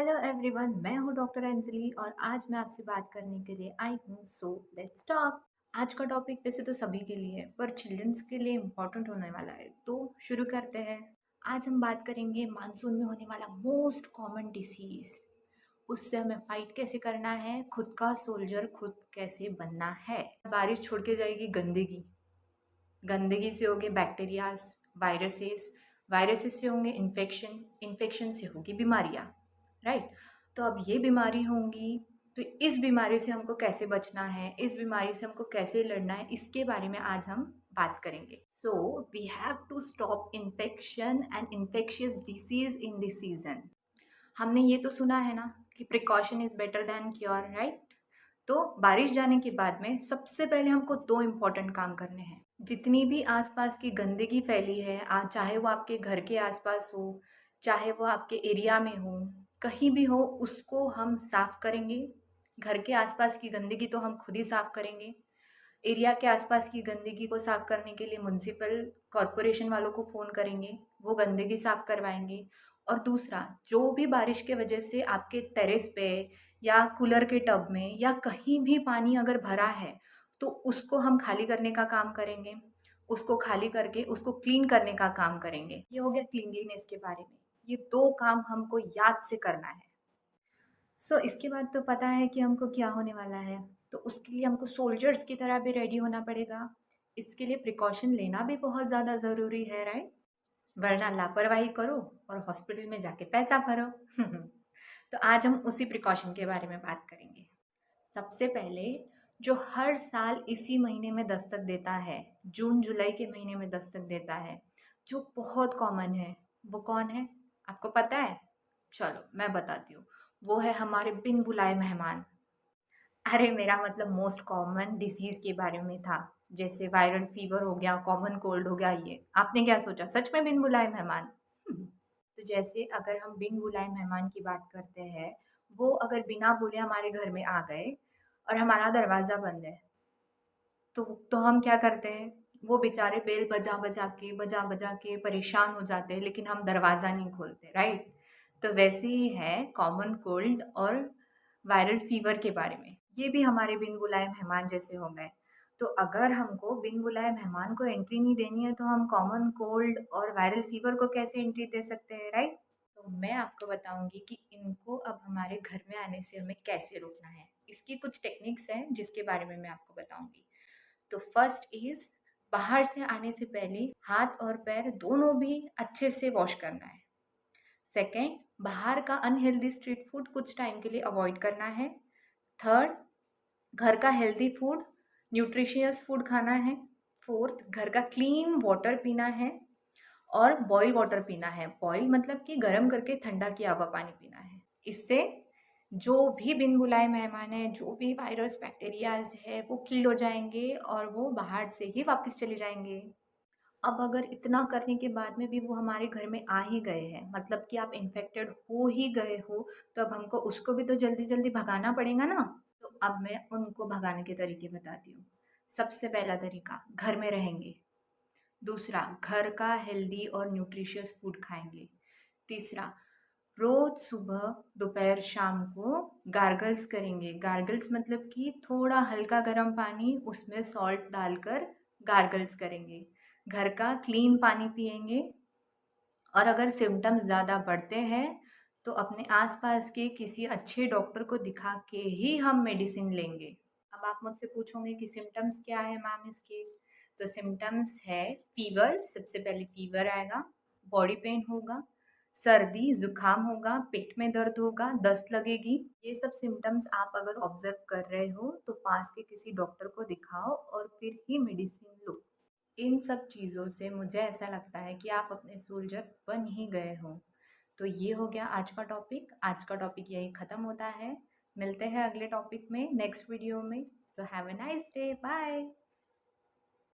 Hello everyone, मैं हूँ doctor Anjali और आज मैं आपसे बात करने के लिए आई हूँ। So let's talk. आज का टॉपिक वैसे तो सभी के लिए है पर चिल्ड्रंस के लिए इम्पोर्टेंट होने वाला है, तो शुरू करते हैं। आज हम बात करेंगे मानसून में होने वाला मोस्ट कॉमन डिसीज, उससे हमें फाइट कैसे करना है, खुद का सोल्जर खुद कैसे बनना है। बारिश छोड़ के जाएगी गंदगी, गंदगी से होंगे बैक्टीरियाज, वायरसेस, वायरसेस से होंगे इन्फेक्शन, इन्फेक्शन से होगी बीमारियाँ, राइट। तो अब ये बीमारी होंगी, तो इस बीमारी से हमको कैसे बचना है, इस बीमारी से हमको कैसे लड़ना है, इसके बारे में आज हम बात करेंगे। So we have to stop infection and infectious disease in this season. हमने ये तो सुना है ना कि precaution is better than cure, right. तो बारिश जाने के बाद में सबसे पहले हमको दो इम्पॉर्टेंट काम करने हैं। जितनी भी आसपास की गंदगी फैली है, चाहे वो आपके घर के आसपास हो, चाहे वो आपके एरिया में हो, कहीं भी हो, उसको हम साफ करेंगे। घर के आसपास की गंदगी तो हम खुद ही साफ करेंगे। एरिया के आसपास की गंदगी को साफ करने के लिए म्युनिसिपल कॉरपोरेशन वालों को फ़ोन करेंगे, वो गंदगी साफ करवाएंगे। और दूसरा, जो भी बारिश के वजह से आपके टेरेस पे या कूलर के टब में या कहीं भी पानी अगर भरा है, तो उसको हम खाली करने का काम करेंगे। उसको खाली करके उसको क्लीन करने का काम करेंगे। ये हो गया क्लीनलीनेस के बारे में। ये दो काम हमको याद से करना है। इसके बाद तो पता है कि हमको क्या होने वाला है। तो उसके लिए हमको सोल्जर्स की तरह भी रेडी होना पड़ेगा। इसके लिए प्रिकॉशन लेना भी बहुत ज़्यादा ज़रूरी है, राइट। वरना लापरवाही करो और हॉस्पिटल में जाके पैसा भरो। तो आज हम उसी प्रिकॉशन के बारे में बात करेंगे। सबसे पहले, जो हर साल इसी महीने में दस्तक देता है, जून जुलाई के महीने में दस्तक देता है, जो बहुत कॉमन है, वो कौन है? आपको पता है? चलो मैं बताती हूँ। वो है हमारे बिन बुलाए मेहमान। अरे मेरा मतलब मोस्ट कॉमन डिसीज के बारे में था। जैसे वायरल फीवर हो गया, कॉमन कोल्ड हो गया। ये आपने क्या सोचा, सच में बिन बुलाए मेहमान? तो जैसे अगर हम बिन बुलाए मेहमान की बात करते हैं, वो अगर बिना बोले हमारे घर में आ गए और हमारा दरवाज़ा बंद है, तो हम क्या करते हैं? वो बेचारे बेल बजा बजा के परेशान हो जाते हैं, लेकिन हम दरवाज़ा नहीं खोलते, राइट। तो वैसे ही है कॉमन कोल्ड और वायरल फीवर के बारे में। ये भी हमारे बिन बुलाए मेहमान जैसे हो गए। तो अगर हमको बिन बुलाए मेहमान को एंट्री नहीं देनी है, तो हम कॉमन कोल्ड और वायरल फीवर को कैसे एंट्री दे सकते हैं, राइट। तो मैं आपको बताऊंगी कि इनको अब हमारे घर में आने से हमें कैसे रोकना है। इसकी कुछ टेक्निक्स हैं जिसके बारे में मैं आपको बताऊंगी। तो फर्स्ट इज, बाहर से आने से पहले हाथ और पैर दोनों भी अच्छे से वॉश करना है। सेकेंड, बाहर का अनहेल्दी स्ट्रीट फूड कुछ टाइम के लिए अवॉइड करना है। थर्ड, घर का हेल्दी फूड, न्यूट्रिशियस फूड खाना है। फोर्थ, घर का क्लीन वाटर पीना है और बॉयल वाटर पीना है। बॉयल मतलब कि गर्म करके ठंडा किया हुआ पानी पीना है। इससे जो भी बिन बुलाए मेहमान है, जो भी वायरस बैक्टीरियाज है, वो किल हो जाएंगे और वो बाहर से ही वापस चले जाएंगे। अब अगर इतना करने के बाद में भी वो हमारे घर में आ ही गए हैं, मतलब कि आप इन्फेक्टेड हो ही गए हो, तो अब हमको उसको भी तो जल्दी जल्दी भगाना पड़ेगा ना। तो अब मैं उनको भगाने के तरीके बताती हूँ। सबसे पहला तरीका, घर में रहेंगे। दूसरा, घर का हेल्दी और न्यूट्रिशियस फूड खाएंगे। तीसरा, रोज सुबह दोपहर शाम को गार्गल्स करेंगे। गार्गल्स मतलब कि थोड़ा हल्का गर्म पानी, उसमें सॉल्ट डालकर गार्गल्स करेंगे। घर का क्लीन पानी पिएंगे। और अगर सिम्टम्स ज़्यादा बढ़ते हैं, तो अपने आसपास के किसी अच्छे डॉक्टर को दिखा के ही हम मेडिसिन लेंगे। अब आप मुझसे पूछोगे कि सिम्टम्स क्या है मैम इसके। तो सिम्टम्स है फीवर, सबसे पहले फीवर आएगा, बॉडी पेन होगा, सर्दी जुकाम होगा, पेट में दर्द होगा, दस्त लगेगी। ये सब सिम्टम्स आप अगर ऑब्जर्व कर रहे हो, तो पास के किसी डॉक्टर को दिखाओ और फिर ही मेडिसिन लो। इन सब चीज़ों से मुझे ऐसा लगता है कि आप अपने सोल्जर बन ही गए हो। तो ये हो गया आज का टॉपिक। आज का टॉपिक यही ख़त्म होता है। मिलते हैं अगले टॉपिक में, नेक्स्ट वीडियो में। So have a nice day, bye.